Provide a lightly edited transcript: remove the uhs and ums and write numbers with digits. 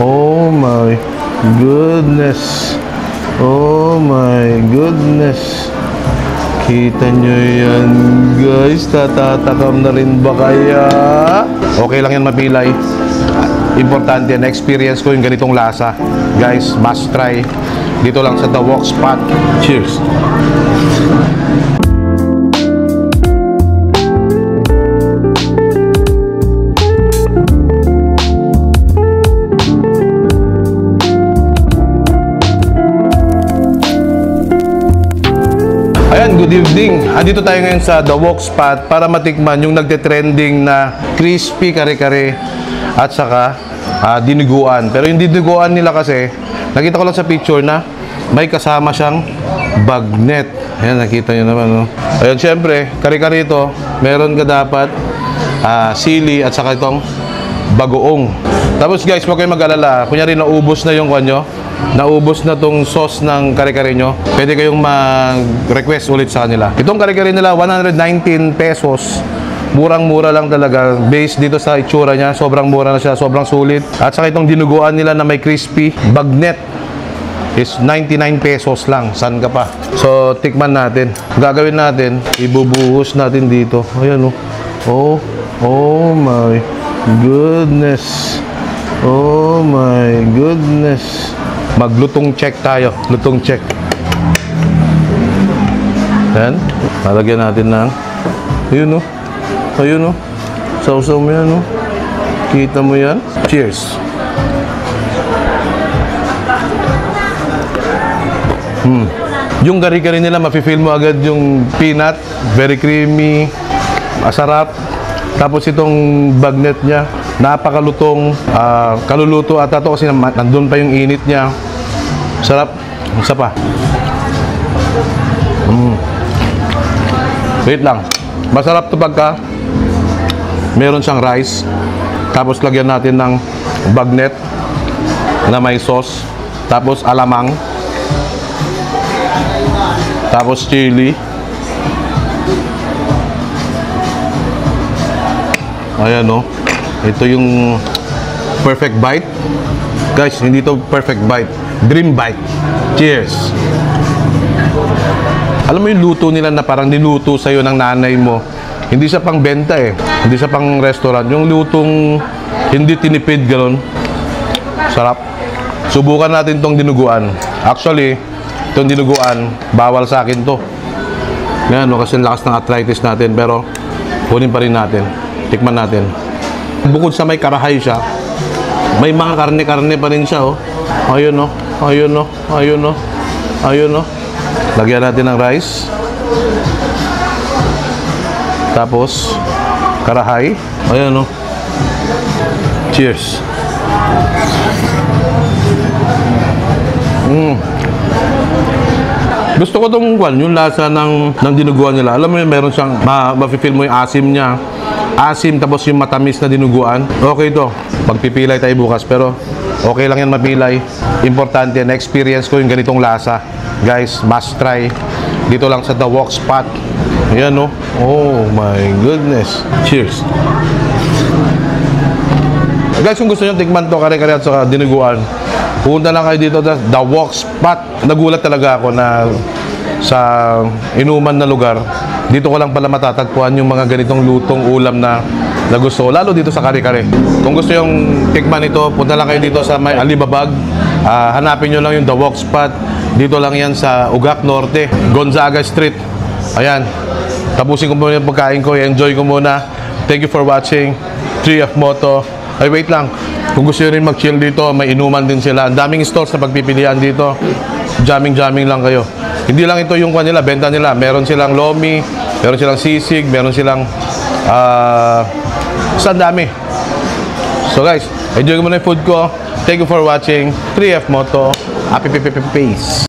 Oh my goodness. Oh my goodness. Kita nyo yan, guys. Tatatakam na rin ba kaya? Okay lang yan mapilay. Importante yan. Na-experience ko yung ganitong lasa. Guys, must try. Dito lang sa The Wok Spot. Cheers! Ayan, good evening. Andito tayo ngayon sa The Wok Spot para matikman yung nagte-trending na crispy kare-kare at saka diniguan. Pero yung diniguan nila kasi, nakita ko lang sa picture na may kasama siyang bagnet. Ayan, nakita nyo naman, no? Ayan, syempre, kare-kare ito, meron ka dapat sili at saka itong bagoong. Tapos guys, huwag kayong mag-alala. Kunyari, naubos na yung kanyo. Naubos na tong sauce ng kare-kare nyo, pwede kayong mag-request ulit sa kanila. Itong kare-kare nila, 119 pesos. Murang-mura lang talaga. Based dito sa itsura niya, sobrang mura na siya, sobrang sulit. At saka itong dinuguan nila na may crispy bagnet is 99 pesos lang. San ka pa? So, tikman natin. Gagawin natin, ibubuhos natin dito. Ayan, oh. Oh my goodness. Oh my goodness. Maglutong check tayo. Lutong check. Yan. Malagyan natin ng ayun, oh. Ayun, oh. Sausaw mo yan, oh. Kita mo yan. Cheers. Yung kari-kari nila, mafe-feel mo agad yung peanut. Very creamy. Masarap. Tapos itong bagnet niya, napakalutong, kaluluto ata to kasi nandun pa yung init niya. Sarap. Isa pa. Wait lang. Masarap to pagka meron siyang rice. Tapos lagyan natin ng bagnet na may sauce. Tapos alamang. Tapos chili. Ayan, no. Ito yung perfect bite. Guys, hindi to perfect bite. Dream bite. Cheers. Alam mo yung luto nila na parang niluto sa'yo ng nanay mo. Hindi siya pang benta eh. Hindi siya pang restaurant. Yung lutong hindi tinipid, gano'n. Sarap. Subukan natin tong dinuguan. Actually, itong dinuguan, bawal sa akin to. Yan, no, kasi lakas ng arthritis natin. Pero, kunin pa rin natin. Tikman natin. Bukod sa may karahay siya, may mga karne-karne pa rin siya, oh. Ayun, oh. Ayun, oh. Ayun, oh. Ayun, oh. Lagyan natin ng rice. Tapos, karahay. Ayun, oh. Cheers. Gusto ko itong yung lasa ng dinuguan nila. Alam mo yun, meron siyang, ma-feel mo yung asim niya. Asim, tapos yung matamis na dinuguan. Okay to. Pagpipilay tayo bukas. Pero, okay lang yan mapilay. Importante, na-experience ko yung ganitong lasa. Guys, must try. Dito lang sa The Wok Spot. Ayan, no? Oh my goodness. Cheers. Guys, kung gusto nyo tikman to, kare-kare at saka dinuguan, punta lang kayo dito sa The Wok Spot. Nagulat talaga ako na sa inuman na lugar, dito ko lang pala matatagpuan yung mga ganitong lutong ulam na gusto. Lalo dito sa kare-kare. Kung gusto yung tikman ito, punta lang kayo dito sa may Alibabag. Hanapin nyo lang yung The Wok Spot. Dito lang yan sa Ugak Norte, Gonzaga Street. Ayan. Tapusin ko muna yung pagkain ko. Enjoy ko muna. Thank you for watching. 3F Moto. Ay, wait lang. Kung gusto nyo rin mag-chill dito, may inuman din sila. Ang daming stores na pagpipilian dito. Jamming lang kayo. Hindi lang ito yung kanila, benta nila. Meron silang lomi, meron silang sisig, meron silang saan dami. So guys, enjoy ko muna yung food ko. Thank you for watching. 3F Moto. Happy peace.